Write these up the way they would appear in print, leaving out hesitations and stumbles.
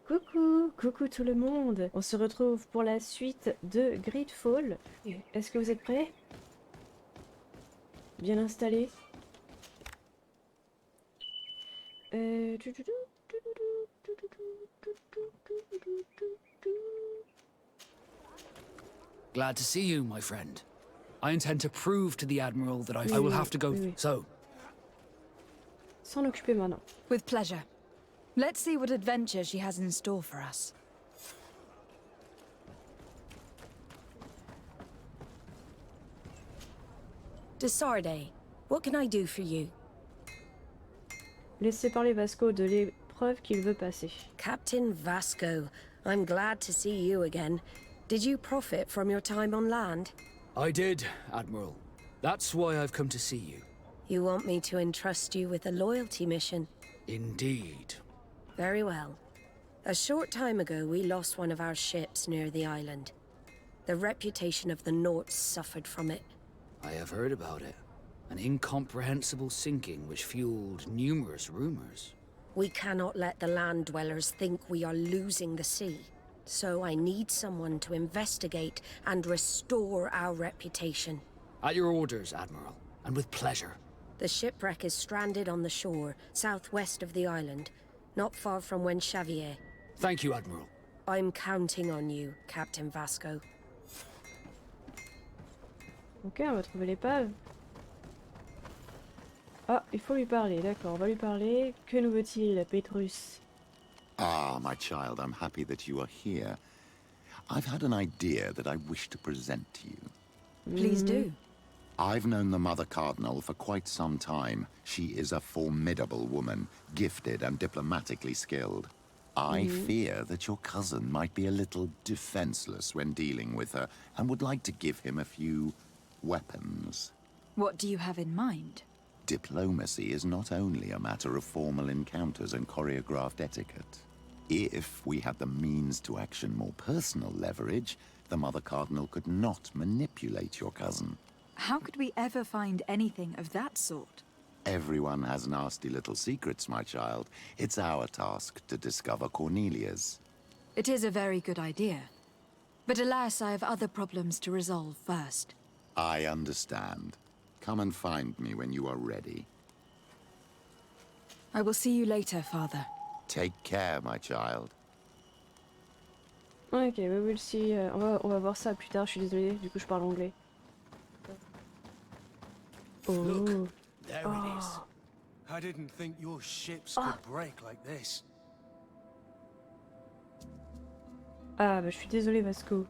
Coucou tout le monde. On se retrouve pour la suite de Greedfall. Est-ce que vous êtes prêts? Bien installés? Glad to see you, my friend. I intend to prove to the Admiral that I will have to go... So... S'en occuper maintenant. With pleasure. Let's see what adventure she has in store for us. De Sardet, what can I do for you? Laissez parler Vasco de l'épreuve qu'il veut passer. Captain Vasco, I'm glad to see you again. Did you profit from your time on land? I did, Admiral. That's why I've come to see you. You want me to entrust you with a loyalty mission? Indeed. Very well. A short time ago, we lost one of our ships near the island. The reputation of the Norts suffered from it. I have heard about it. An incomprehensible sinking which fueled numerous rumors. We cannot let the land dwellers think we are losing the sea. So I need someone to investigate and restore our reputation. At your orders, Admiral, and with pleasure. The shipwreck is stranded on the shore, southwest of the island, not far from xviie. Thank you, Admiral. I'm counting on you, Captain Vasco. Ok, on va trouver l'épave. Ah, il faut lui parler, d'accord, on va lui parler. Que nous veut-il, Petrus? Ah, my child, I'm happy that you are here. I've had an idea that I wish to present to you. Please do. I've known the Mother Cardinal for quite some time. She is a formidable woman, gifted and diplomatically skilled. I fear that your cousin might be a little defenseless when dealing with her, and would like to give him a few weapons. What do you have in mind? Diplomacy is not only a matter of formal encounters and choreographed etiquette. If we had the means to action more personal leverage, the Mother Cardinal could not manipulate your cousin. How could we ever find anything of that sort? Everyone has nasty little secrets, my child. It's our task to discover Cornelia's. It is a very good idea. But alas, I have other problems to resolve first. I understand. Come and find me when you are ready. I will see you later, Father. Take care, my child. Ok, we will see. On va voir ça plus tard, je suis désolée, du coup je parle anglais. Oh. Look, there it is. I didn't think your ships could break like this. Ah bah je suis désolée Vasco.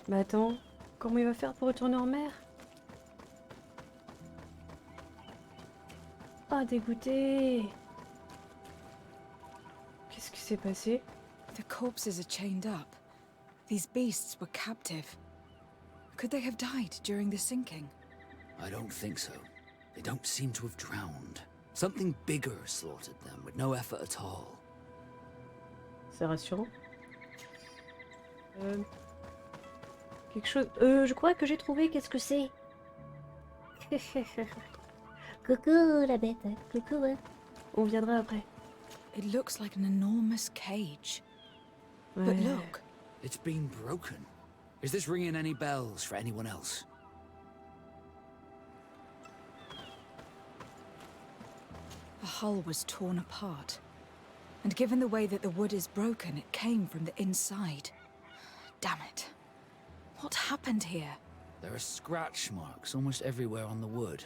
Bah attends, comment il va faire pour retourner en mer? Ah dégoûté. Qu'est-ce qui s'est passé? The corpses are chained up. These beasts were captive. Could they have died during the sinking? I don't think so. They don't seem to have drowned. Something bigger slaughtered them with no effort at all. C'est rassurant. Quelque chose... je crois que j'ai trouvé, qu'est-ce que c'est? Coucou la bête, coucou. On viendra après. It looks like an enormous cage. Ouais. But look, It's been broken. Is this ringing any bells for anyone else? the hull was torn apart. And given the way that the wood is broken, it came from the inside. Damn it. What happened here? There are scratch marks almost everywhere on the wood,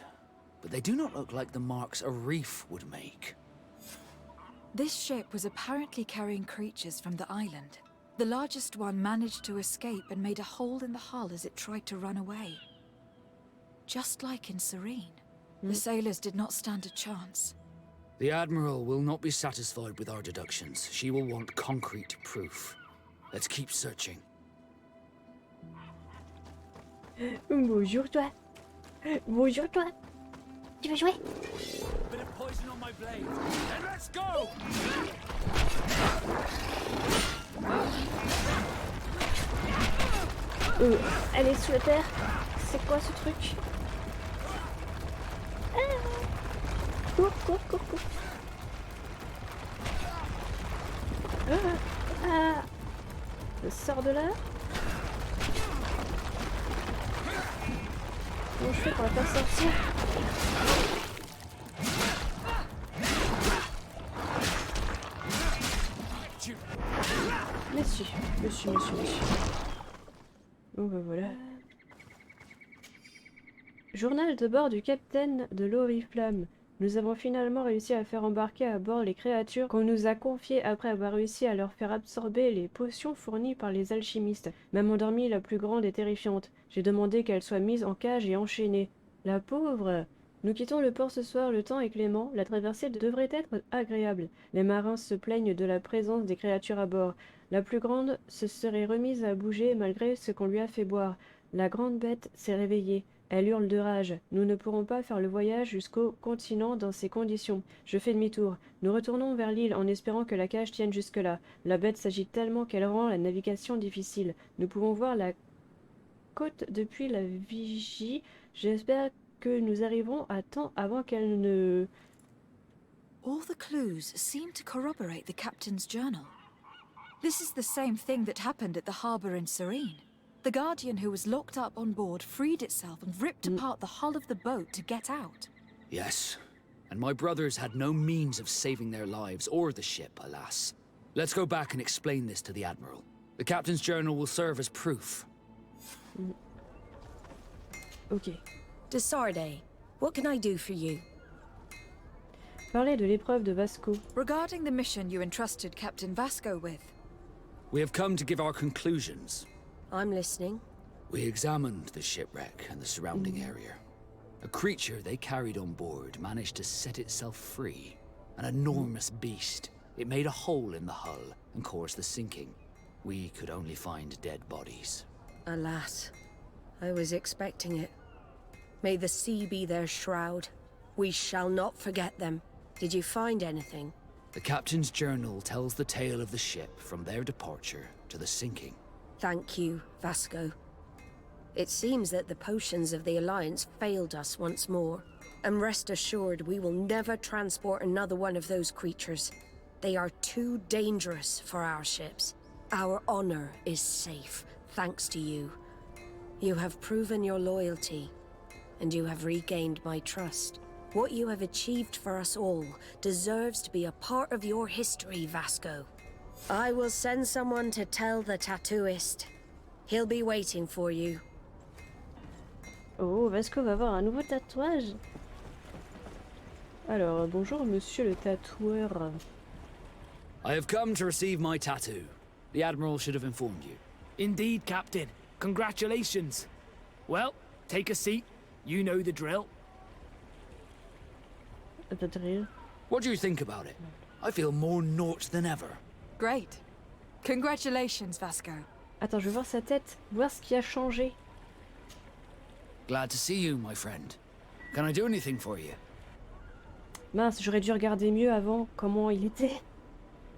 but they do not look like the marks a reef would make. This ship was apparently carrying creatures from the island. The largest one managed to escape and made a hole in the hull as it tried to run away. Just like in Serene. The sailors did not stand a chance. The Admiral will not be satisfied with our deductions. She will want concrete proof. Let's keep searching. Bonjour toi. Bonjour toi. Tu veux jouer? Bit of poison on my blade. Then let's go! Elle est sous la terre. C'est quoi ce truc? Cours. sort de là? Comment je fais pour la faire sortir? Monsieur. Bon bah voilà. Journal de bord du capitaine de l'Oriflamme. Nous avons finalement réussi à faire embarquer à bord les créatures qu'on nous a confiées après avoir réussi à leur faire absorber les potions fournies par les alchimistes. Même endormie, la plus grande et terrifiante. J'ai demandé qu'elle soit mise en cage et enchaînée. La pauvre! Nous quittons le port ce soir, le temps est clément, la traversée devrait être agréable. Les marins se plaignent de la présence des créatures à bord. La plus grande se serait remise à bouger malgré ce qu'on lui a fait boire. La grande bête s'est réveillée. Elle hurle de rage. Nous ne pourrons pas faire le voyage jusqu'au continent dans ces conditions. Je fais demi-tour. Nous retournons vers l'île en espérant que la cage tienne jusque-là. La bête s'agite tellement qu'elle rend la navigation difficile. Nous pouvons voir la côte depuis la vigie. J'espère que nous arriverons à temps avant qu'elle ne... All the clues seem to corroborate the captain's journal. This is the same thing that happened at the harbour in Serene. The Guardian who was locked up on board freed itself and ripped apart the hull of the boat to get out. Yes, and my brothers had no means of saving their lives or the ship, alas. Let's go back and explain this to the Admiral. The Captain's journal will serve as proof. Ok. De Sardet, what can I do for you? Parlez de l'épreuve de Vasco. Regarding the mission you entrusted Captain Vasco with, We have come to give our conclusions. I'm listening. We examined the shipwreck and the surrounding area. A creature they carried on board managed to set itself free. An enormous beast. It made a hole in the hull and caused the sinking. We could only find dead bodies. Alas, I was expecting it. May the sea be their shroud. We shall not forget them. Did you find anything? The captain's journal tells the tale of the ship from their departure to the sinking. Thank you, Vasco. It seems that the potions of the Alliance failed us once more. And rest assured, we will never transport another one of those creatures. They are too dangerous for our ships. Our honor is safe, thanks to you. You have proven your loyalty, and you have regained my trust. What you have achieved for us all deserves to be a part of your history, Vasco. I will send someone to tell the tattooist. He'll be waiting for you. Oh, Vasco va avoir un nouveau tatouage. Alors, bonjour monsieur le tatoueur. I have come to receive my tattoo. The Admiral should have informed you. Indeed, Captain. Congratulations. Well, take a seat. You know the drill. The drill. What do you think about it? I feel more Nort than ever. great. Congratulations, Vasco. Attends, je veux voir sa tête, voir ce qui a changé. Glad to see you, my friend. Can I do anything for you? Mince, j'aurais dû regarder mieux avant comment il était.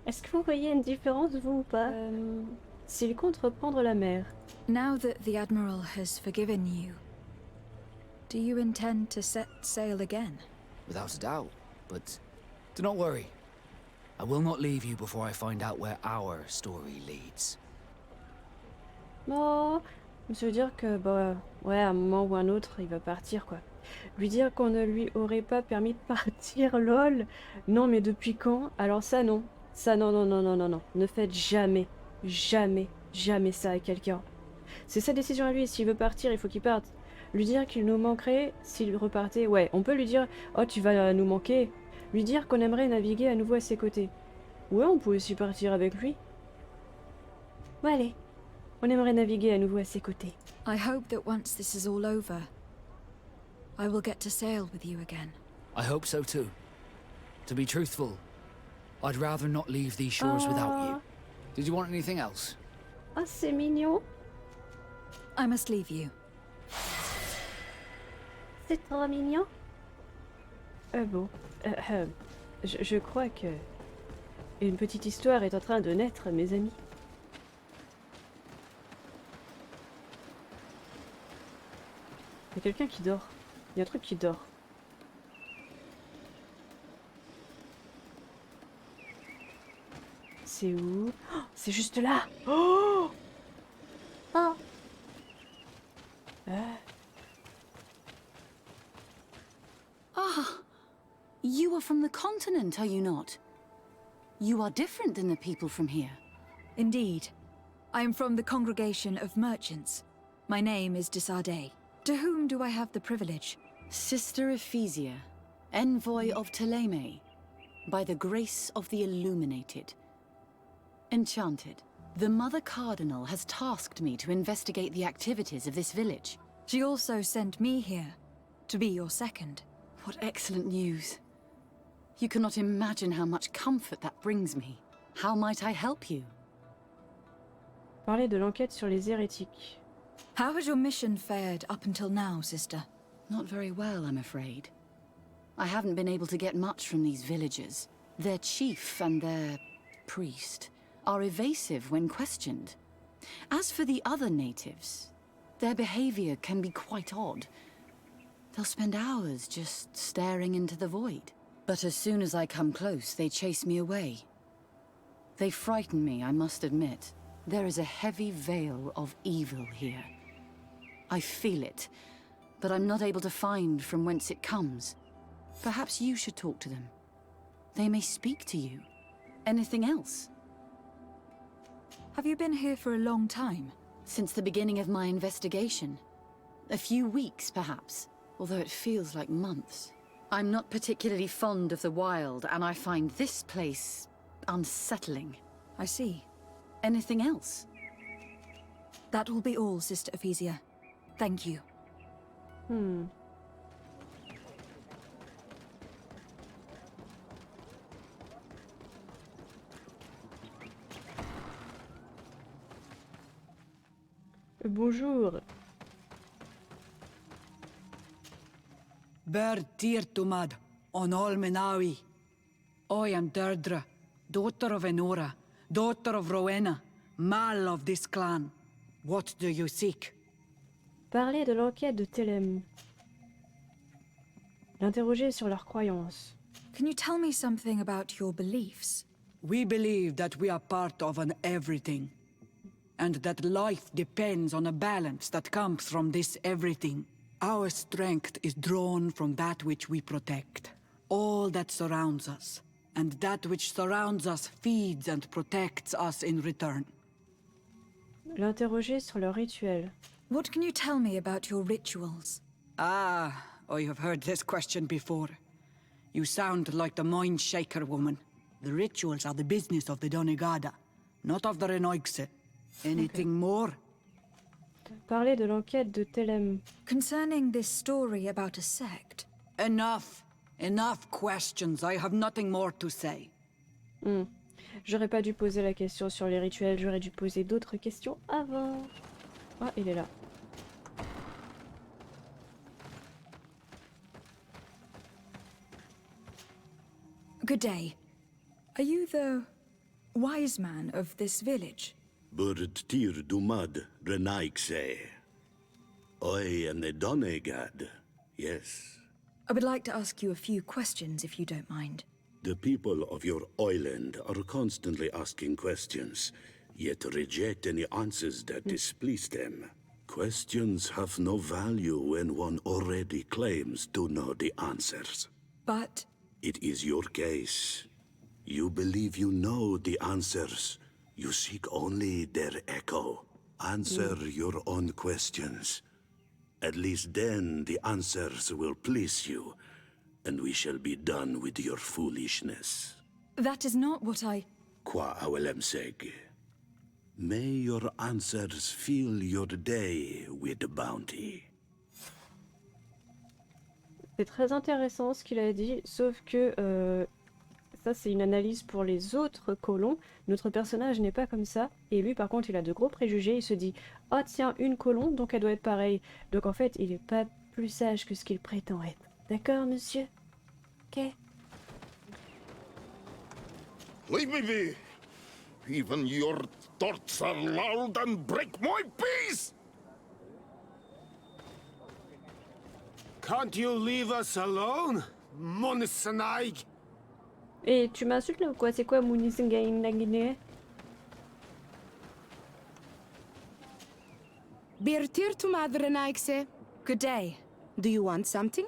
Est-ce que vous voyez une différence, vous ou pas? S'il compte reprendre la mer. Now that the Admiral has forgiven you, do you intend to set sail again? Without a doubt, but do not worry. I will not leave you before I find out where our story leads. Oh, ça veut dire que, bah, ouais, à un moment ou un autre, il va partir, quoi. Lui dire qu'on ne lui aurait pas permis de partir, lol. Non, mais depuis quand? Alors ça, non. Ça, non, non, non, non, non, non. Ne faites jamais, jamais, jamais ça à quelqu'un. C'est sa décision à lui. S'il veut partir, il faut qu'il parte. Lui dire qu'il nous manquerait s'il repartait. Ouais, on peut lui dire « Oh, tu vas nous manquer ». Lui dire qu'on aimerait naviguer à nouveau à ses côtés. Ouais, on peut aussi partir avec lui. Bon, allez. On aimerait naviguer à nouveau à ses côtés. I hope that once this is all over, I will get to sail with you again. I hope so too. To be truthful, I'd rather not leave these shores without you. Did you want anything else? Ah, c'est mignon. I must leave you. C'est trop mignon. Bon. Je crois que une petite histoire est en train de naître, mes amis. Il y a quelqu'un qui dort. Il y a un truc qui dort. C'est où? Oh, c'est juste là. Oh, You are from the continent, are you not? You are different than the people from here. Indeed. I am from the congregation of merchants. My name is Sardet. To whom do I have the privilege? Sister Ephesia, envoy of Ptolemy, by the grace of the illuminated. Enchanted. The Mother Cardinal has tasked me to investigate the activities of this village. She also sent me here, to be your second. What excellent news. You cannot imagine how much comfort that brings me. How might I help you? Parler de l'enquête sur les hérétiques. How has your mission fared up until now, sister? Not very well, I'm afraid. I haven't been able to get much from these villagers. Their chief and their priest are evasive when questioned. As for the other natives, their behavior can be quite odd. They'll spend hours just staring into the void. But as soon as I come close, they chase me away. They frighten me, I must admit. There is a heavy veil of evil here. I feel it, but I'm not able to find from whence it comes. Perhaps you should talk to them. They may speak to you. Anything else? Have you been here for a long time? Since the beginning of my investigation. A few weeks, perhaps, although it feels like months. I'm not particularly fond of the wild, and I find this place unsettling. I see. Anything else? That will be all, Sister Ephesia. Thank you. Bonjour. Ber Teer Fradae, on all Menawi. I am Deirdre, daughter of Enora, daughter of Rowena, Mal of this clan. What do you seek? Parler de l'enquête de Télème. L'interroger sur leurs croyances. Can you tell me something about your beliefs? We believe that we are part of an everything, and that life depends on a balance that comes from this everything. Our strength is drawn from that which we protect, all that surrounds us, and that which surrounds us feeds and protects us in return. L'interroger sur leurs rituels. What can you tell me about your rituals? Ah, I have heard this question before. You sound like the Mind Shaker woman. The rituals are the business of the Donegada, not of the Renoigse. Anything more? Parler de l'enquête de Télème. Concerning this story about a sect. Enough. Enough questions. I have nothing more to say. J'aurais pas dû poser la question sur les rituels, j'aurais dû poser d'autres questions avant. Ah, il est là. Good day. Are you the wise man of this village? Burt Teer Dumad Renaigse. I am the Donegad, yes. I would like to ask you a few questions, if you don't mind. The people of your island are constantly asking questions, yet reject any answers that displease them. Questions have no value when one already claims to know the answers. But It is your case. You believe you know the answers. You seek only their echo. Answer your own questions. At least then the answers will please you, and we shall be done with your foolishness. that is not what I... Qua awelemseg. May your answers fill your day with bounty. C'est très intéressant ce qu'il a dit, sauf que ça c'est une analyse pour les autres colons. Notre personnage n'est pas comme ça, et lui par contre il a de gros préjugés, il se dit « Ah tiens, une colombe, donc elle doit être pareille ». Donc en fait il n'est pas plus sage que ce qu'il prétend être. D'accord monsieur? Ok. Leave me be! Even your thoughts are loud and break my peace! Can't you leave us alone, Monisanaig? Et tu m'insultes là ou quoi? C'est quoi Mounisingainagine? Birtir to Madrenaigse. Good day. Do you want something?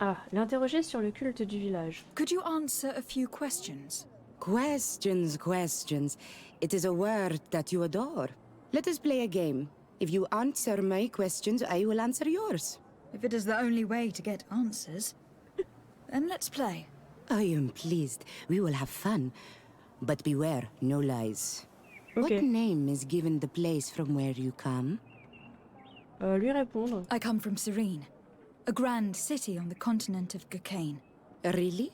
Ah, l'interroger sur le culte du village. Could you answer a few questions? Questions, questions. It is a word that you adore. Let us play a game. If you answer my questions, I will answer yours. If it is the only way to get answers, then let's play. I am pleased. We will have fun. But beware, no lies. Ok. What name is given the place from where you come? Lui répondre. I come from Serene, a grand city on the continent of Gokane. Really?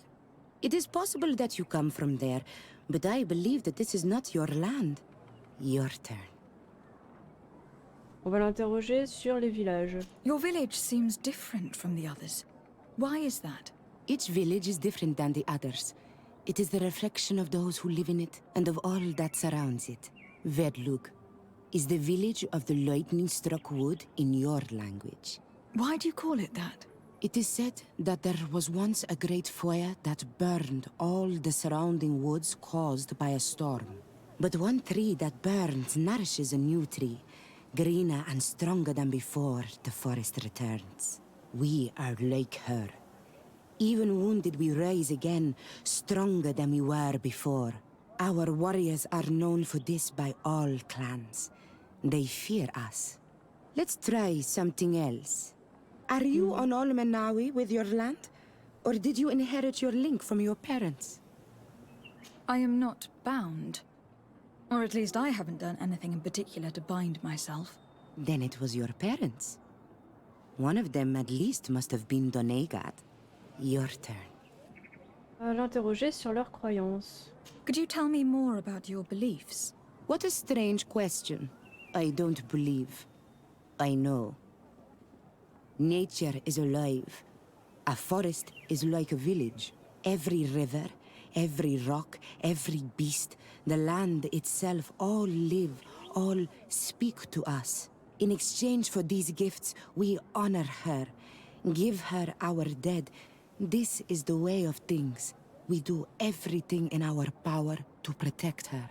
It is possible that you come from there, but I believe that this is not your land. Your turn. On va l'interroger sur les villages. Your village seems different from the others. Why is that? Each village is different than the others. It is the reflection of those who live in it and of all that surrounds it. Verdlug is the village of the lightning-struck wood in your language. Why do you call it that? It is said that there was once a great fire that burned all the surrounding woods caused by a storm. But one tree that burns nourishes a new tree, greener and stronger than before the forest returns. We are like her. Even wounded, we rise again, stronger than we were before. Our warriors are known for this by all clans. They fear us. Let's try something else. Are you on Olmenawi with your land? Or did you inherit your link from your parents? I am not bound. Or at least I haven't done anything in particular to bind myself. Then it was your parents. One of them at least must have been Donegat. Your turn. L'interroger sur leurs croyances. Could you tell me more about your beliefs? What a strange question. I don't believe. I know. Nature is alive. A forest is like a village. Every river, every rock, every beast, the land itself, all live, all speak to us. In exchange for these gifts, we honor her, give her our dead. This is the way of things. We do everything in our power to protect her.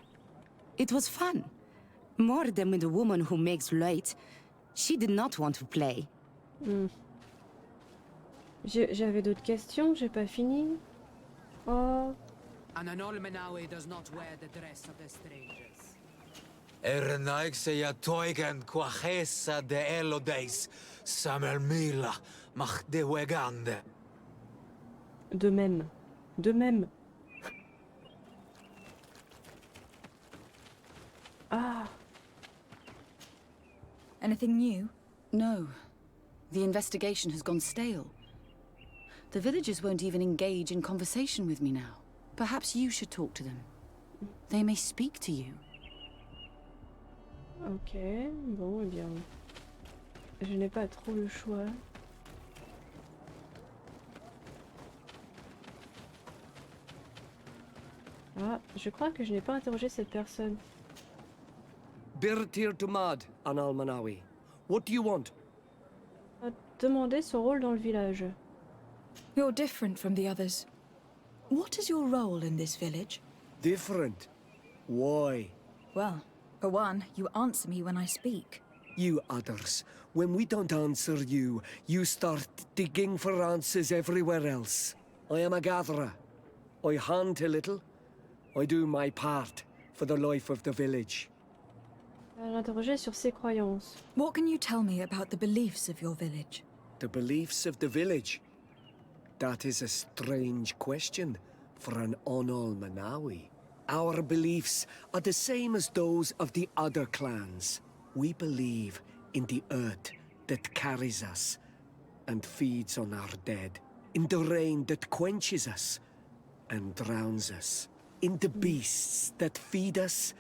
It was fun. More than with the woman who makes light. She did not want to play. J'avais d'autres questions, j'ai pas fini. Oh. An Olmenawi does not wear the dress of the strangers. Ernaigseja toigen quachesa de elodeis, Samuel Mila, mach de wegande. De même. De même. Ah. Anything new? No. The investigation has gone stale. The villagers won't even engage in conversation with me now. Perhaps you should talk to them. They may speak to you. Ok, bon, eh bien... Je n'ai pas trop le choix. Ah, je crois que je n'ai pas interrogé cette personne. Teer Fradae, an Olmenawi. What do you want? Demander son rôle dans le village. You're different from the others. What is your role in this village? Different? Why? Well, for one, you answer me when I speak. You others, when we don't answer you, you start digging for answers everywhere else. I am a gatherer. I hunt a little. I do my part for the life of the village. L'interroger sur ses croyances. What can you tell me about the beliefs of your village? The beliefs of the village? That is a strange question for an Olmenawi. Our beliefs are the same as those of the other clans. We believe in the earth that carries us and feeds on our dead, in the rain that quenches us and drowns us, in the beasts that feed us,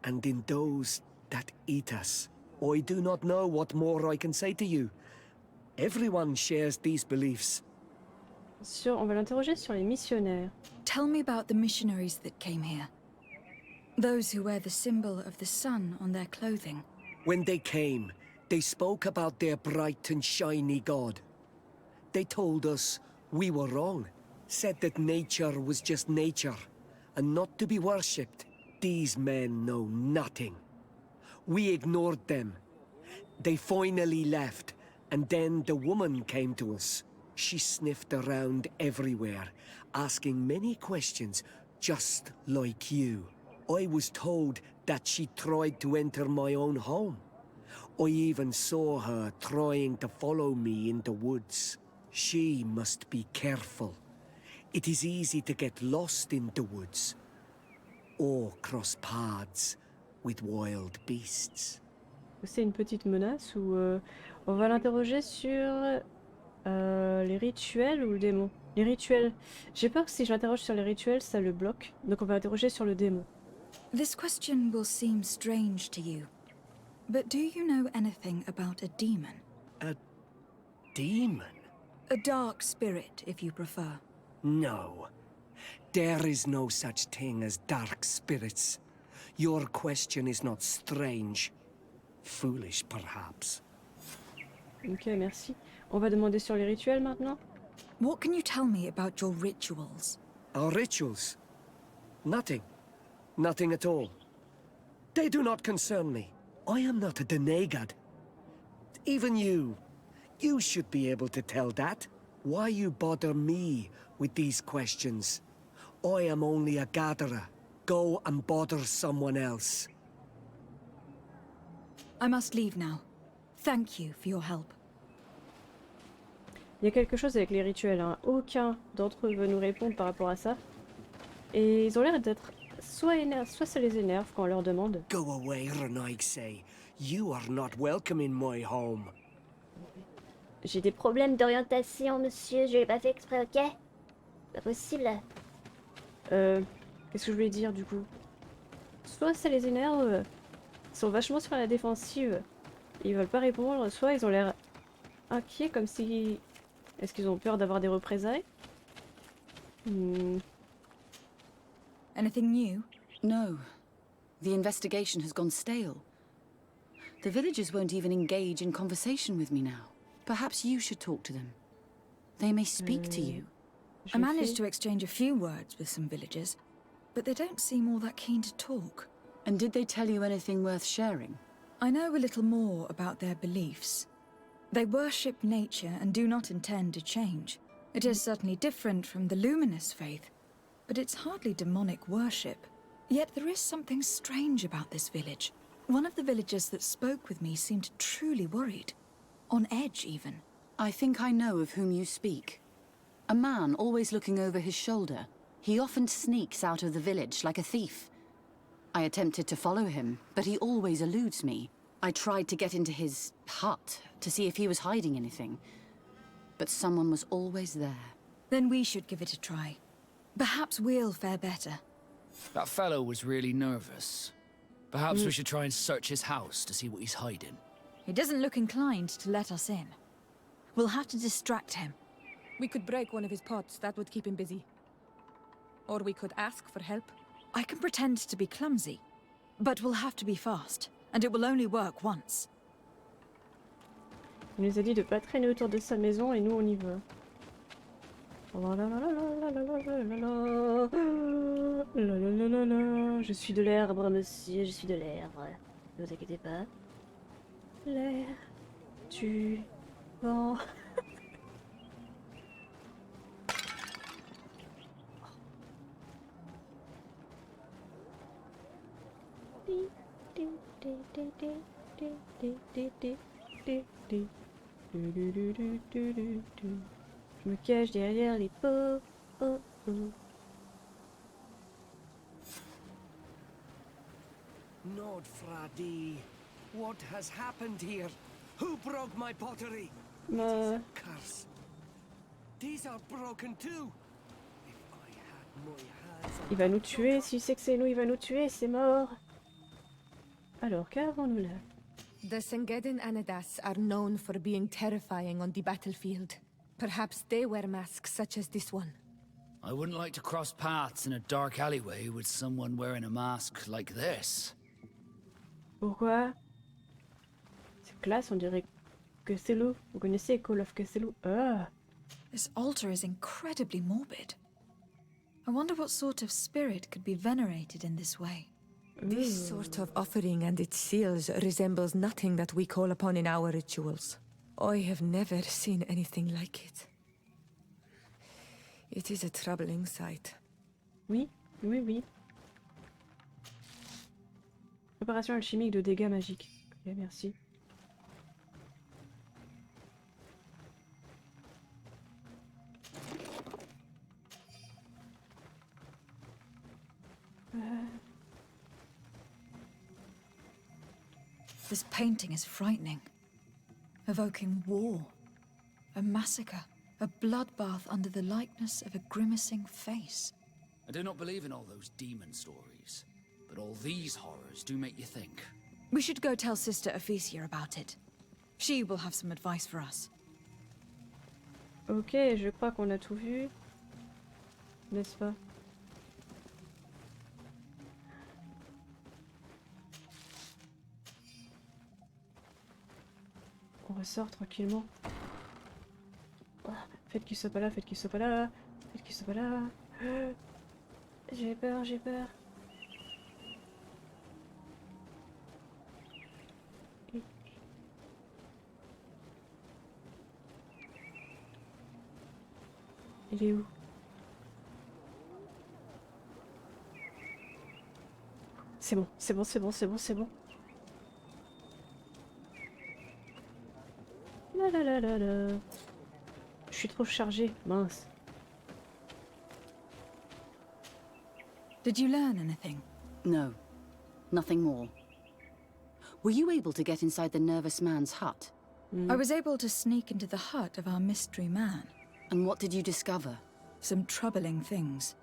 and in those that eat us. I do not know what more I can say to you. Everyone shares these beliefs. On va l'interroger sur les missionnaires. Tell me about the missionaries that came here. Those who wear the symbol of the sun on their clothing. When they came, they spoke about their bright and shiny god. They told us we were wrong, said that nature was just nature, and not to be worshipped. These men know nothing. We ignored them. They finally left, and then the woman came to us. She sniffed around everywhere, asking many questions, just like you. I was told that she tried to enter my own home. I even saw her trying to follow me in the woods. She must be careful. It is easy to get lost in the woods, or cross paths with wild beasts. C'est une petite menace ou on va l'interroger sur les rituels ou le démon. Les rituels. J'ai peur que si je l'interroge sur les rituels, ça le bloque. Donc on va interroger sur le démon. This question will seem strange to you, but do you know anything about a demon? A demon? A dark spirit, if you prefer. No. There is no such thing as dark spirits. Your question is not strange. Foolish, perhaps. Ok, merci. On va demander sur les rituels maintenant. What can you tell me about your rituals? Our rituals? Nothing. Nothing at all. They do not concern me. I am not a denegad. Even you should be able to tell that. Why you bother me with these questions? I am only a gatherer. Go and bother someone else. I must leave now. Thank you for your help. Il y a quelque chose avec les rituels, hein. Aucun d'entre eux veut nous répondre par rapport à ça. Et ils ont l'air d'être soit ça les énerve quand on leur demande. Go away, Renaigse. You are not welcome in my home. J'ai des problèmes d'orientation, monsieur. Je l'ai pas fait exprès, ok? Pas possible. Qu'est-ce que je voulais dire du coup? Soit ça les énerve, ils sont vachement sur la défensive, ils veulent pas répondre, soit ils ont l'air inquiets comme si... Est-ce qu'ils ont peur d'avoir des représailles? Anything new? No. The investigation has gone stale. The villagers won't even engage in conversation with me now. Perhaps you should talk to them. They may speak to you. I managed to exchange a few words with some villagers, but they don't seem all that keen to talk. And did they tell you anything worth sharing? I know a little more about their beliefs. They worship nature and do not intend to change. It is certainly different from the luminous faith, but it's hardly demonic worship. Yet there is something strange about this village. One of the villagers that spoke with me seemed truly worried. On edge, even. I think I know of whom you speak. A man always looking over his shoulder. He often sneaks out of the village like a thief. I attempted to follow him, but he always eludes me. I tried to get into his hut to see if he was hiding anything, but someone was always there. Then we should give it a try. Perhaps we'll fare better. That fellow was really nervous. Perhaps we should try and search his house to see what he's hiding. He doesn't look inclined to let us in. We'll have to distract him. We could break one of his pots, that would keep him busy. Or we could ask for help. I can pretend to be clumsy, but we'll have to be fast, and it will only work once. Il nous a dit de pas traîner autour de sa maison et nous on y va. Je suis de l'herbe, monsieur, je suis de l'herbe. Ne vous inquiétez pas. L'air du vent. Je me cache derrière les pots. Oh, oh. Teer Fradae, what has happened here? Who broke my pottery? It is a curse. These are broken too. If I had my hands on... Il va nous tuer, s'il sait que c'est nous, il va nous tuer, c'est mort. Alors, qu'avons-nous là? The Sengedin Anadas are known for being terrifying on the battlefield. Perhaps they wear masks such as this one. I wouldn't like to cross paths in a dark alleyway with someone wearing a mask like this. Pourquoi? C'est classe, on dirait que c'est loup. Vous connaissez Call of Cthulhu? Ah. This altar is incredibly morbid. I wonder what sort of spirit could be venerated in this way. This sort of offering and its seals resembles nothing that we call upon in our rituals. I have never seen anything like it. It is a troubling sight. Oui, oui, oui. Préparation alchimique de dégâts magiques. Ok, merci. This painting is frightening. Evoking war, a massacre, a bloodbath under the likeness of a grimacing face. I do not believe in all those demon stories, but all these horrors do make you think. We should go tell Sister Ephesia about it. She will have some advice for us. Ok, je crois qu'on a tout vu. N'est-ce pas? On ressort tranquillement. Oh, faites qu'il soit pas là, faites qu'il soit pas là. Faites qu'il soit pas là. J'ai peur, j'ai peur. Il est où? C'est bon, c'est bon, c'est bon, c'est bon, c'est bon. La la la la la. Je suis trop chargée, mince. Did you learn anything? No, nothing more. Were you able to get inside the nervous man's hut? I was able to sneak into the hut of our mystery man. And what did you discover? Some troubling things.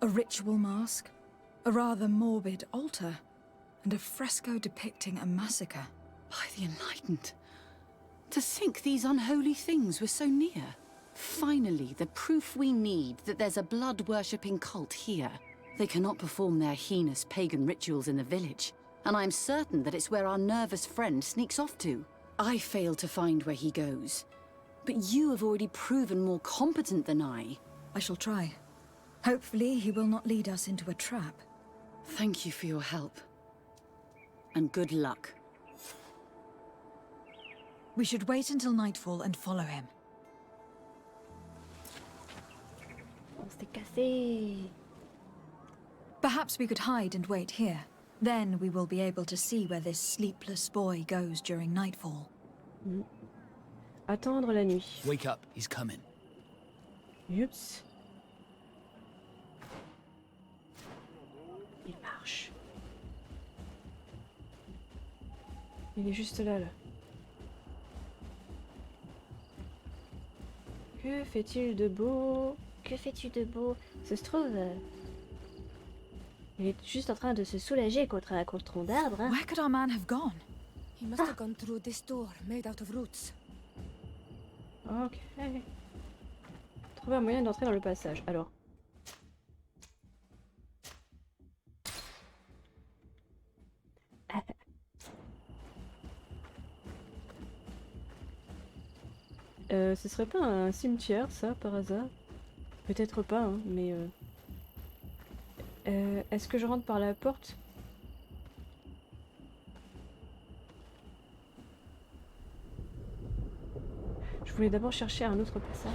A ritual mask, a rather morbid altar, and a fresco depicting a massacre. By the Enlightened. To think these unholy things were so near. Finally, the proof we need that there's a blood-worshipping cult here. They cannot perform their heinous pagan rituals in the village, and I'm certain that it's where our nervous friend sneaks off to. I failed to find where he goes, but you have already proven more competent than I. I shall try. Hopefully he will not lead us into a trap. Thank you for your help. And good luck. We should wait until nightfall and follow him. On s'est cassé. Perhaps we could hide and wait here. Then we will be able to see where this sleepless boy goes during nightfall. Attendre la nuit. Wake up, he's coming. Oups. Il marche. Il est juste là, là. Que fait-il de beau? Que fais-tu de beau? Ça se trouve... il est juste en train de se soulager contre un tronc d'arbre. Hein. Where could our man have gone? He must have gone through this door, made out of roots. Ok. Trouver un moyen d'entrer dans le passage. Alors. Ce serait pas un cimetière, ça, par hasard? Peut-être pas, hein, mais... est-ce que je rentre par la porte? Je voulais d'abord chercher un autre passage.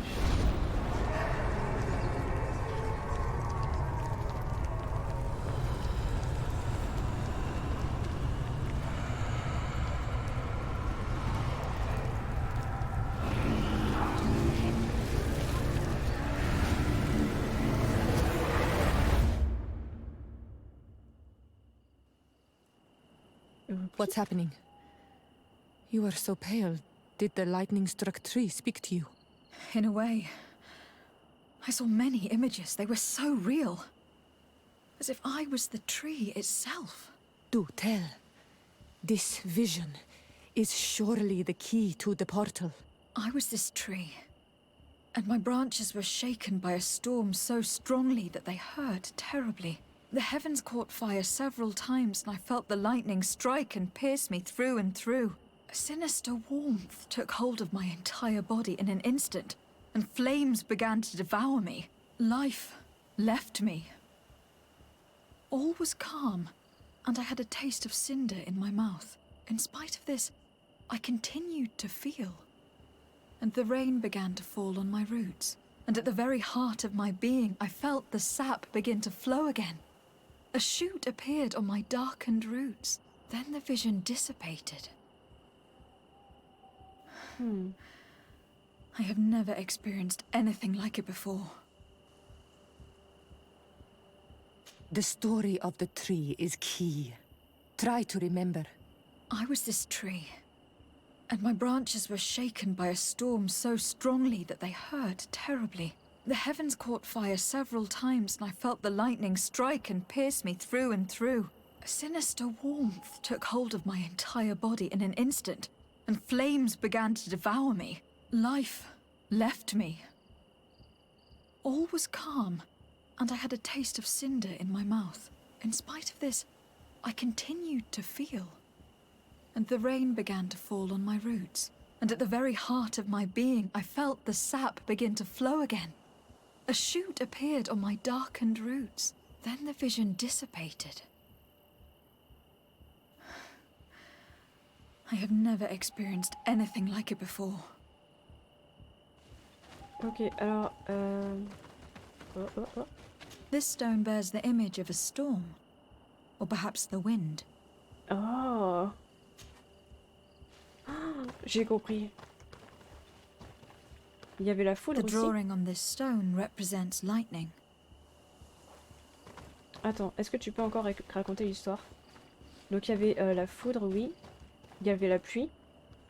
What's happening? You are so pale. Did the lightning-struck tree speak to you? In a way. I saw many images. They were so real. As if I was the tree itself. Do tell. This vision is surely the key to the portal. I was this tree. And my branches were shaken by a storm so strongly that they hurt terribly. The heavens caught fire several times, and I felt the lightning strike and pierce me through and through. A sinister warmth took hold of my entire body in an instant, and flames began to devour me. Life left me. All was calm, and I had a taste of cinder in my mouth. In spite of this, I continued to feel. And the rain began to fall on my roots. and at the very heart of my being, I felt the sap begin to flow again. A shoot appeared on my darkened roots. Then the vision dissipated. I have never experienced anything like it before. The story of the tree is key. Try to remember. I was this tree, and my branches were shaken by a storm so strongly that they hurt terribly. The heavens caught fire several times, and I felt the lightning strike and pierce me through and through. A sinister warmth took hold of my entire body in an instant, and flames began to devour me. Life left me. All was calm, and I had a taste of cinder in my mouth. In spite of this, I continued to feel. And the rain began to fall on my roots. And at the very heart of my being, I felt the sap begin to flow again. A shoot appeared on my darkened roots. Then the vision dissipated. I have never experienced anything like it before. Ok, alors... This stone bears the image of a storm. Or perhaps the wind. Oh, j'ai compris. Il y avait la foudre The aussi. drawing on this stone represents lightning. Attends, est-ce que tu peux encore raconter l'histoire? Donc il y avait la foudre, oui. Il y avait la pluie.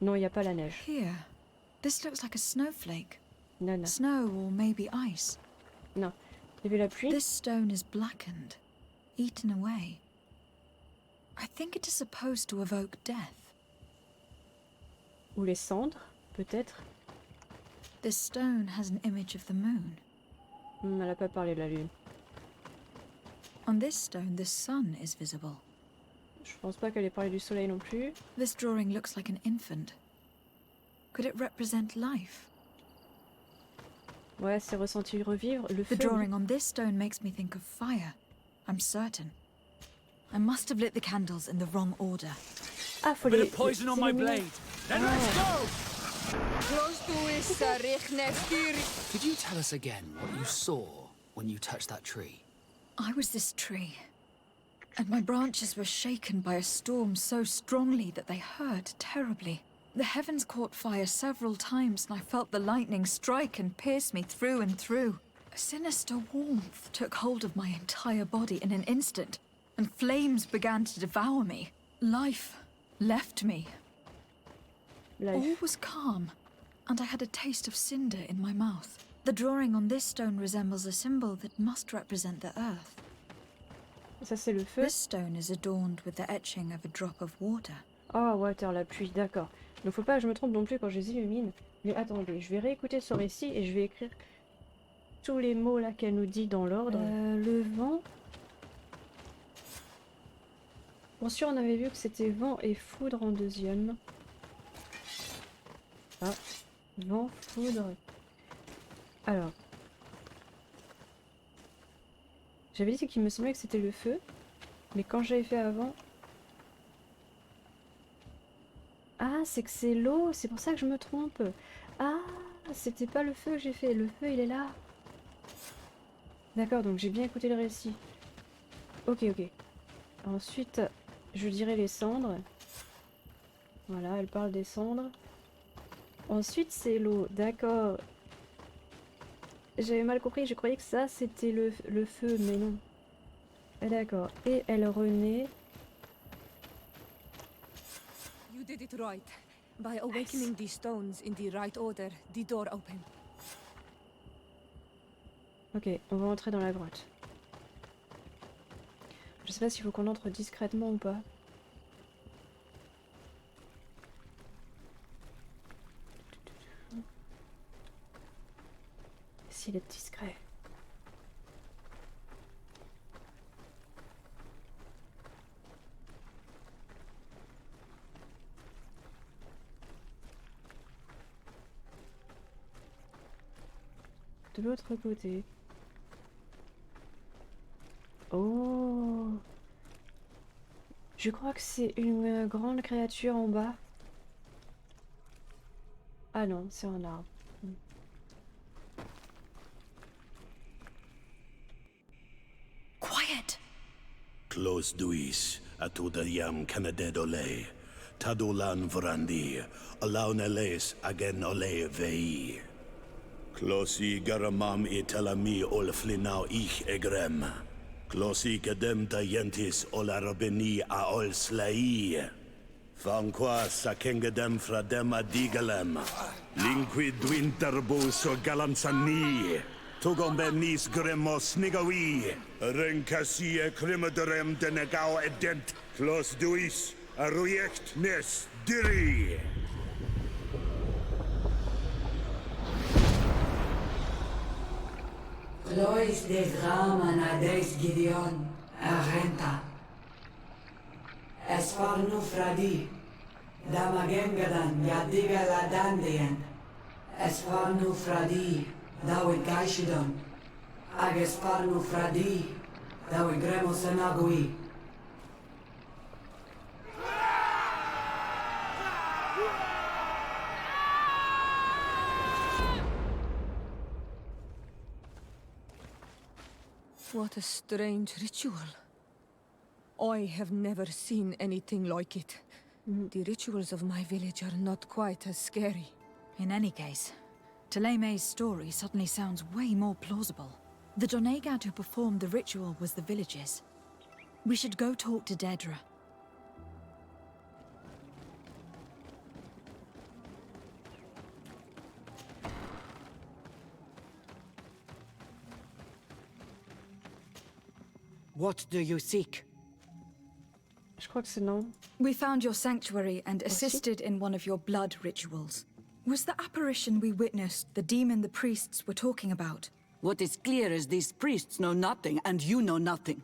Non, il n'y a pas la neige. Here, this looks like a snowflake. Non, non. Snow or maybe ice. Non, il y avait la pluie. This stone is blackened, eaten away. I think it is supposed to evoke death. Ou les cendres, peut-être. This stone has an image of the moon. Elle n'a pas parlé de la lune. On this stone, the sun is visible. Je pense pas qu'elle ait parlé du soleil non plus. This drawing looks like an infant. Could it represent life? Ouais, c'est ressenti revivre. Le feu. The drawing on this stone makes me think of fire. I'm certain. I must have lit the candles in the wrong order. Ah, faut A bit les... of poison on my blade. Then let's go! Could you tell us again what you saw when you touched that tree? I was this tree, and my branches were shaken by a storm so strongly that they hurt terribly. The heavens caught fire several times, and I felt the lightning strike and pierce me through and through. A sinister warmth took hold of my entire body in an instant, and flames began to devour me. Life left me. All was calm, and I had a taste of cinder in my mouth. The drawing on this stone resembles a symbol that must represent the earth. Ça, c'est le feu. This stone is adorned with the etching of a drop of water. Oh, water, la pluie, d'accord. Donc faut pas que je me trompe non plus quand je les illumine. Mais attendez, je vais réécouter ce récit et je vais écrire tous les mots là qu'elle nous dit dans l'ordre. Le vent. Pour sûr, on avait vu que c'était vent et foudre en deuxième. Ah, vent, foudre. Alors. J'avais dit qu'il me semblait que c'était le feu. Mais quand j'avais fait avant... Ah, c'est que c'est l'eau, c'est pour ça que je me trompe. Ah, c'était pas le feu que j'ai fait. Le feu, il est là. D'accord, donc j'ai bien écouté le récit. Ok, ok. Ensuite, je dirais les cendres. Voilà, elle parle des cendres. Ensuite, c'est l'eau. D'accord. J'avais mal compris, je croyais que ça, c'était le feu, mais non. Ah, d'accord. Et elle renaît. You did it right. By awakening these stones in the right order, the door opened. Ok, on va entrer dans la grotte. Je sais pas s'il faut qu'on entre discrètement ou pas. S'il est discret. De l'autre côté. Oh! Je crois que c'est une grande créature en bas. Ah non, c'est un arbre. Close duis, atuda yam canadedole, tadulan vrandi, alauneles agen ole vei. Closi garamam itelami olflinau ich egrem. Closi gedem tayentis olarabeni a ol slai. Fanqua sakengedem fradem adigalem. Linquid winterbus o galamsani. Tugombenis gremos nigawi. Rencasie crimaderem denegau edent. Clos duis arruiect nes diri. Lois de Grama na des Gideon, Arenta. Esfarnu Fradi, Damagengadan, Yadiga la Dandian. Esfarnu Fradi, Dawe Gaishidon. Agesfarnu Fradi, Dawe Gremosanagui. What a strange ritual. I have never seen anything like it. The rituals of my village are not quite as scary. In any case, Telemei's story suddenly sounds way more plausible. The Doneigad who performed the ritual was the villagers. We should go talk to Dedra. What do you seek? Je crois que c'est non. We found your sanctuary and assisted in one of your blood rituals. Was the apparition we witnessed the demon the priests were talking about? What is clear is these priests know nothing, and you know nothing.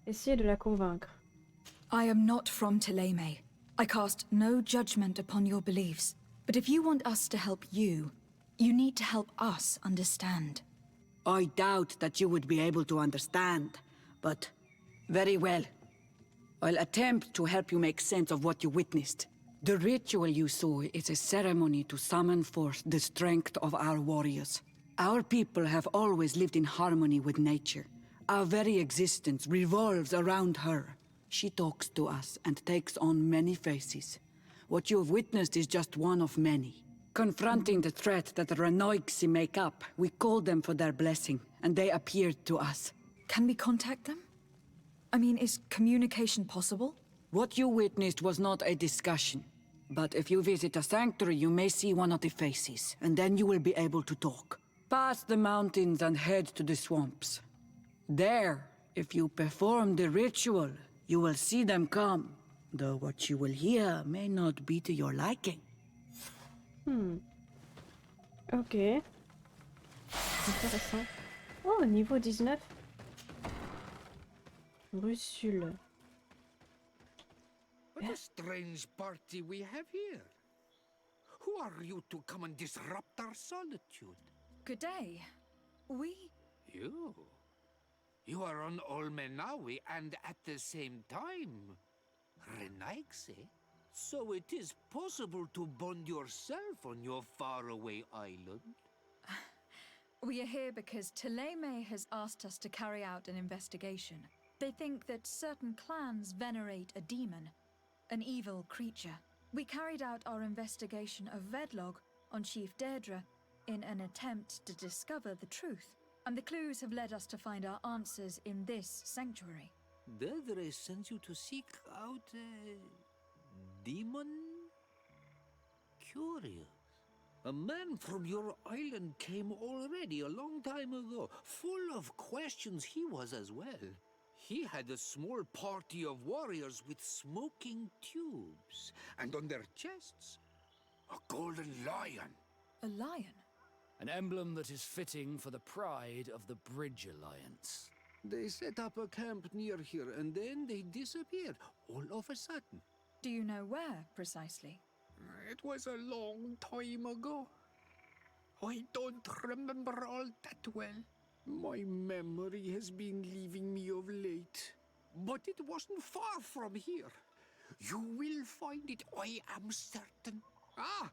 Essayez de la convaincre. I am not from Telemei. I cast no judgment upon your beliefs. But if you want us to help you, you need to help us understand. I doubt that you would be able to understand, but very well. I'll attempt to help you make sense of what you witnessed. The ritual you saw is a ceremony to summon forth the strength of our warriors. Our people have always lived in harmony with nature. Our very existence revolves around her. She talks to us and takes on many faces. What you have witnessed is just one of many. Confronting the threat that the Renoixi make up, we called them for their blessing, and they appeared to us. Can we contact them? I mean, is communication possible? What you witnessed was not a discussion. But if you visit a sanctuary, you may see one of the faces, and then you will be able to talk. Pass the mountains and head to the swamps. There, if you perform the ritual, you will see them come. Though what you will hear may not be to your liking. Ok. Intéressant. Oh, niveau 19. Russule. What a strange party we have here. Who are you to come and disrupt our solitude? Good day. We... You? You are on Olmenawi and at the same time... Renaixe? So it is possible to bond yourself on your faraway island? We are here because Telemei has asked us to carry out an investigation. They think that certain clans venerate a demon, an evil creature. We carried out our investigation of Vedlog on Chief Deirdre in an attempt to discover the truth, and the clues have led us to find our answers in this sanctuary. Deirdre sends you to seek out a... demon? Curious. A man from your island came already a long time ago. Full of questions he was as well. He had a small party of warriors with smoking tubes. And on their chests, a golden lion. A lion? An emblem that is fitting for the pride of the Bridge Alliance. They set up a camp near here and then they disappeared all of a sudden. Do you know where, precisely? It was a long time ago. I don't remember all that well. My memory has been leaving me of late. But it wasn't far from here. You will find it, I am certain. Ah,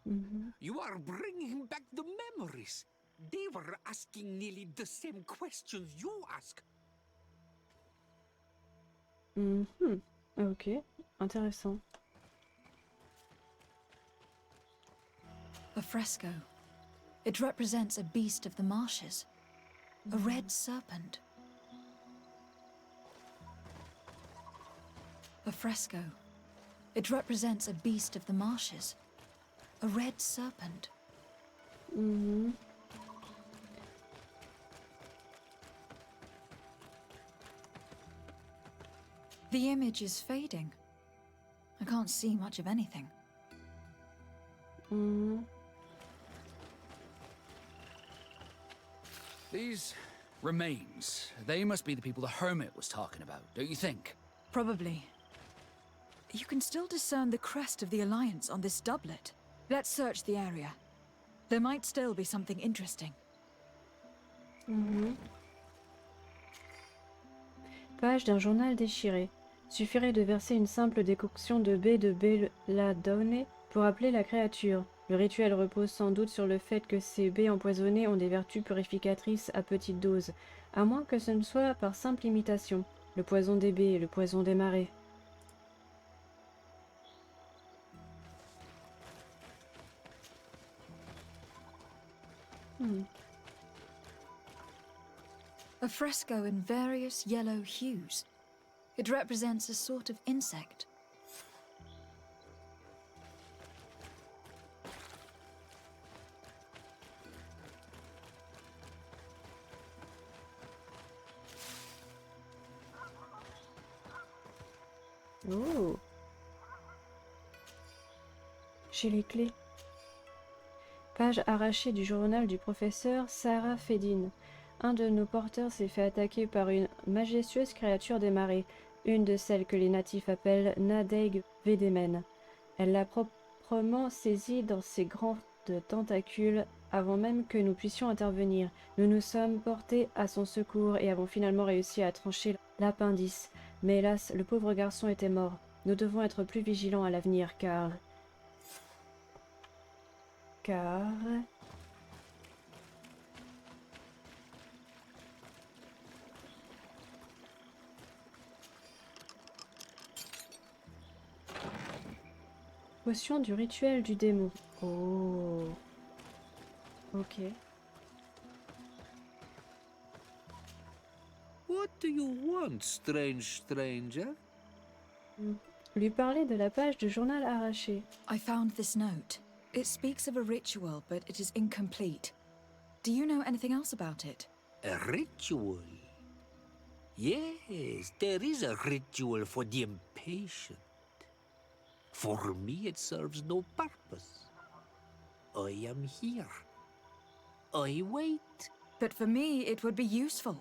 you are bringing back the memories. They were asking nearly the same questions you ask. Mhm. Ok, intéressant. A fresco. It represents a beast of the marshes. A red serpent. A fresco. It represents a beast of the marshes. A red serpent. Mhm. The image is fading. I can't see much of anything. Mhm. These remains, they must be the people the hermit was talking about, don't you think? Probably. You can still discern the crest of the Alliance on this doublet. Let's search the area. There might still be something interesting. Mhm. Page d'un journal déchiré. Suffirait de verser une simple décoction de baie de belladone pour appeler la créature. Le rituel repose sans doute sur le fait que ces baies empoisonnées ont des vertus purificatrices à petite dose, à moins que ce ne soit par simple imitation. Le poison des baies et le poison des marais. A fresco in various yellow hues. It represents a sort of insect. Oh. J'ai les clés. Page arrachée du journal du professeur Sardet. Un de nos porteurs s'est fait attaquer par une majestueuse créature des marais, une de celles que les natifs appellent Nadeig Vedemen. Elle l'a proprement saisi dans ses grands tentacules avant même que nous puissions intervenir. Nous nous sommes portés à son secours et avons finalement réussi à trancher l'appendice. Mais hélas, le pauvre garçon était mort. Nous devons être plus vigilants à l'avenir, car... Potion du rituel du démon. Oh. Ok. What do you want, strange stranger? Lui parler de la page du journal arraché. I found this note. It speaks of a ritual, but it is incomplete. Do you know anything else about it? A ritual? Yes, there is a ritual for the impatient. For me, it serves no purpose. I am here. I wait. But for me, it would be useful.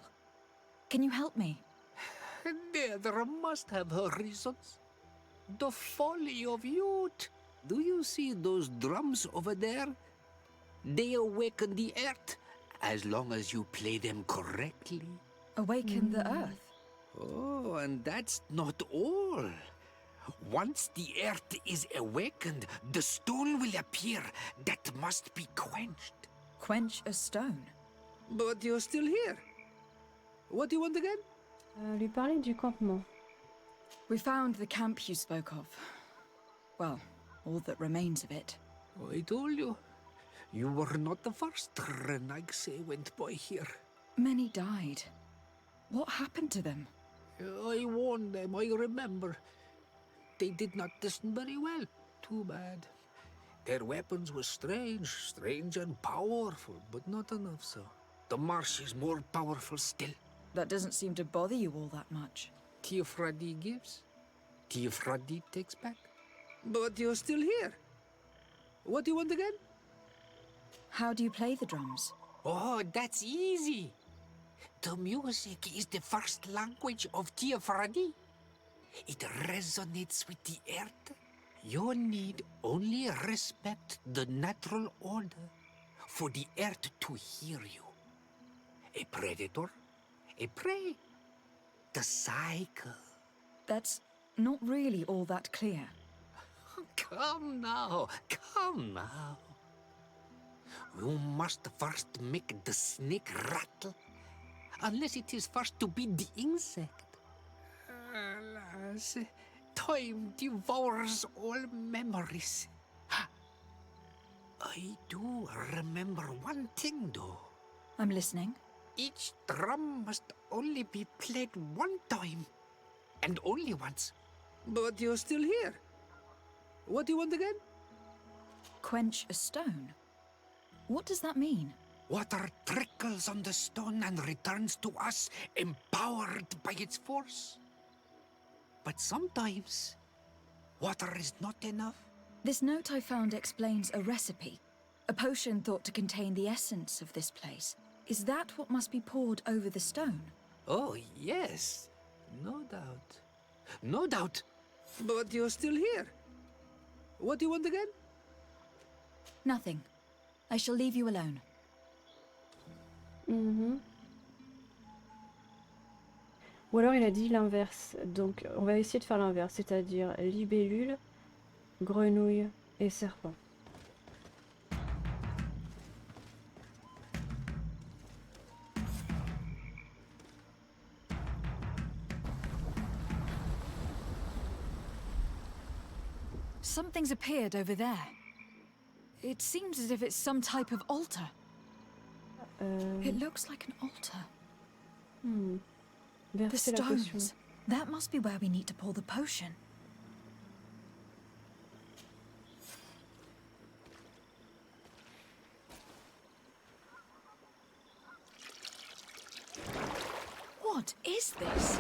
Can you help me? There must have her reasons. The folly of youth. Do you see those drums over there? They awaken the earth, as long as you play them correctly. Awaken the earth? Oh, and that's not all. Once the earth is awakened, the stone will appear that must be quenched. Quench a stone? But you're still here. What do you want again? Lui parler du campement. We found the camp you spoke of. Well, all that remains of it. I told you. You were not the first Renaigse went by here. Many died. What happened to them? I warned them, I remember. They did not listen very well. Too bad. Their weapons were strange and powerful, but not enough so. The marsh is more powerful still. That doesn't seem to bother you all that much. Teer Fradae gives, Teer Fradae takes back. But you're still here. What do you want again? How do you play the drums? Oh, that's easy. The music is the first language of Teer Fradae. It resonates with the earth. You need only respect the natural order for the earth to hear you. A predator, a prey. The cycle. That's not really all that clear. Come now, come now. You must first make the snake rattle, unless it is first to be the insect. because time devours all memories. I do remember one thing, though. I'm listening. Each drum must only be played one time, and only once. But you're still here. What do you want again? Quench a stone? What does that mean? Water trickles on the stone and returns to us, empowered by its force. But sometimes, water is not enough. This note I found explains a recipe. A potion thought to contain the essence of this place. Is that what must be poured over the stone? Oh, yes. No doubt. No doubt. But you're still here. What do you want again? Nothing. I shall leave you alone. Ou alors il a dit l'inverse. Donc on va essayer de faire l'inverse, c'est-à-dire libellule, grenouille et serpent. Something's appeared over there. It seems as if it's some type of altar. It looks like an altar. The Verser la potion. stones. That must be where we need to pour the potion. What is this?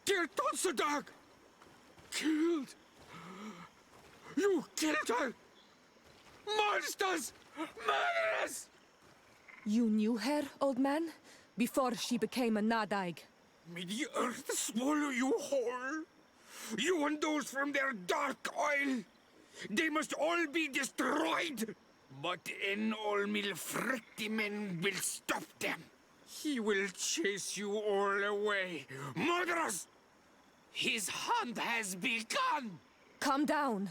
Dear Dog! Killed! You killed her! Monsters! Murderers! You knew her, old man? Before she became a Nadaig? May the earth swallow you whole! You and those from their dark oil! They must all be destroyed! But Enolmil Frictimen will stop them! He will chase you all away! Murderers! His hunt has begun! Calm down.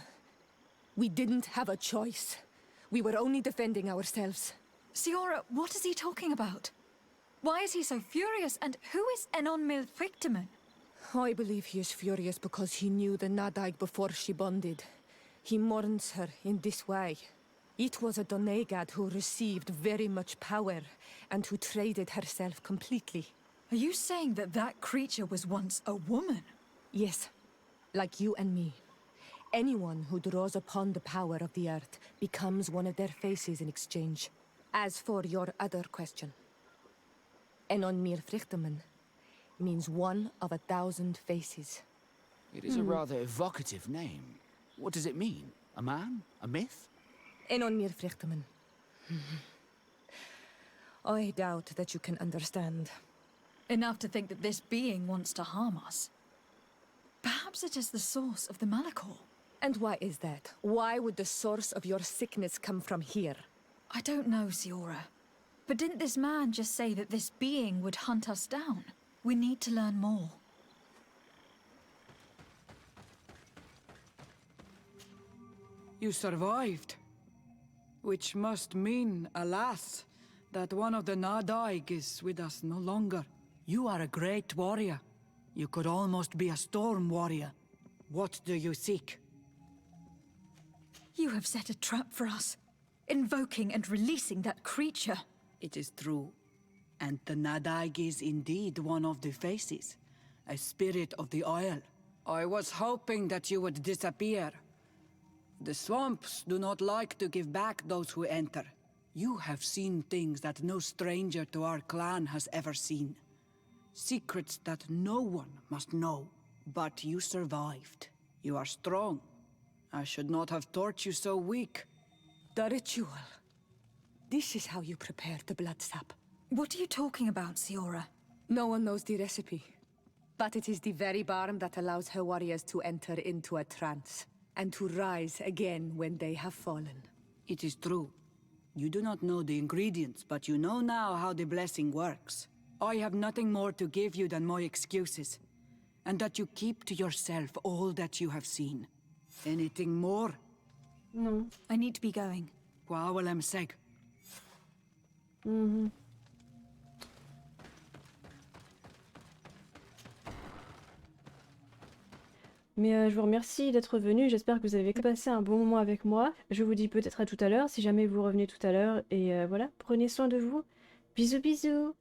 We didn't have a choice. We were only defending ourselves. Siora, what is he talking about? Why is he so furious, and who is Enonmil Frictimen? I believe he is furious because he knew the Nadaig before she bonded. He mourns her in this way. It was a Donegad who received very much power, and who traded herself completely. Are you saying that that creature was once a woman? Yes, like you and me. Anyone who draws upon the power of the earth becomes one of their faces in exchange. As for your other question, Enonmir Frichteman means one of 1,000 faces. It is a rather evocative name. What does it mean? A man? A myth? Enonmir Frichteman. I doubt that you can understand. Enough to think that this being wants to harm us. Perhaps it is the source of the Malachor. And why is that? Why would the source of your sickness come from here? I don't know, Siora. But didn't this man just say that this being would hunt us down? We need to learn more. You survived. Which must mean, alas, that one of the Nadaig is with us no longer. You are a great warrior. You could almost be a storm warrior. What do you seek? You have set a trap for us, invoking and releasing that creature. It is true. And the Nadaig is indeed one of the faces, a spirit of the Isle. I was hoping that you would disappear. The swamps do not like to give back those who enter. You have seen things that no stranger to our clan has ever seen. Secrets that no one must know. But you survived. You are strong. I should not have thought you so weak. The ritual. This is how you prepare the blood sap. What are you talking about, Siora? No one knows the recipe. But it is the very balm that allows her warriors to enter into a trance, and to rise again when they have fallen. It is true. You do not know the ingredients, but you know now how the blessing works. I have nothing more to give you than my excuses, and that you keep to yourself all that you have seen. Anything more? No. I need to be going. Mais je vous remercie d'être venu, j'espère que vous avez passé un bon moment avec moi. Je vous dis peut-être à tout à l'heure, si jamais vous revenez tout à l'heure. Et voilà, prenez soin de vous. Bisous bisous.